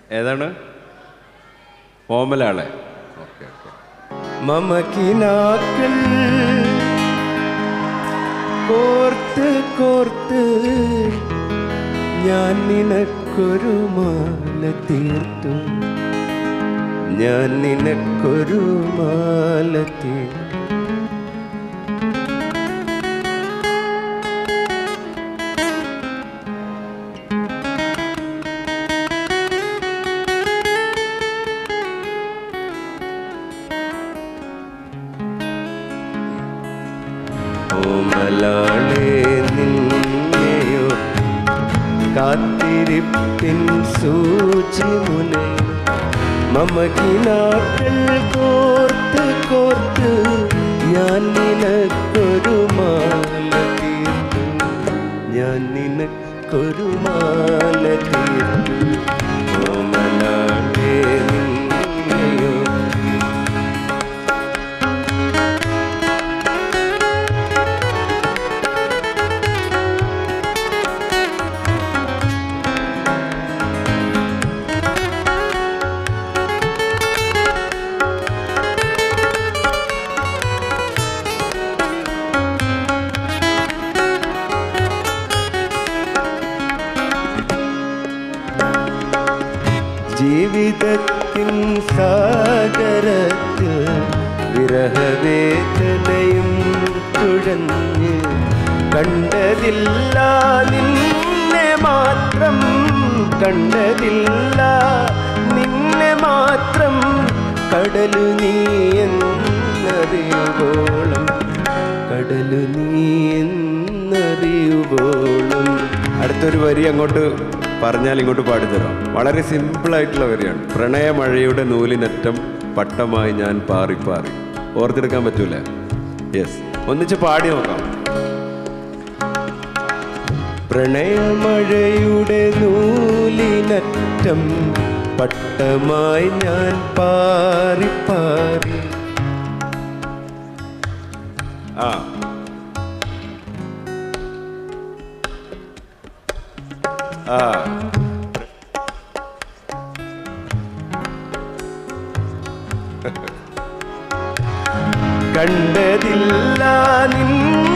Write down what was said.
ഏതാണ്? ഓമലാളെ. Okay okay. മമകിനാക്കൾ കോർത്ത് കോർത്ത് ഞാൻ നിനക്കൊരു മാല തീർത്തു, ഞാൻ നിനക്കൊരു മാല തീർത്തു. ഓമലാളെ നിന്നെയോ കാത്തിരിപ്പിൻ സൂചിമുന മമകിനാക്കൾ കോർത്ത് കോർത്ത് ഞാൻ നിനക്കൊരു മാല തീർത്തു, ഞാൻ നിനക്കൊരു മാല തീർത്തു. ഓമലാളെ നിന്നെയോ ജീവിതത്തിൻ സാഗരത്തിൽ വിരഹവേദനയും തുഴഞ്ഞ് കണ്ടതില്ല നിന്നെ മാത്രം, കണ്ടതില്ല നിന്നെ മാത്രം. കടലു നീ എന്നറിയുവോളം, കടലു നീ എന്നറിയുവോളം. അടുത്തൊരു വരി അങ്ങോട്ട് പറഞ്ഞാൽ ഇങ്ങോട്ട് പാടിത്തരാം. വളരെ സിമ്പിളായിട്ടുള്ള വരിയാണ്. പ്രണയമഴയുടെ നൂലിനറ്റം പട്ടമായി ഞാൻ പാറി. ഓർത്തെടുക്കാൻ പറ്റൂല? യെസ്, ഒന്നിച്ച് പാടി നോക്കാം. പ്രണയമഴയുടെ നൂലിനറ്റം പട്ടമായി ഞാൻ പാറി. ആ ആ കണ്ടതില്ല നിന്നെ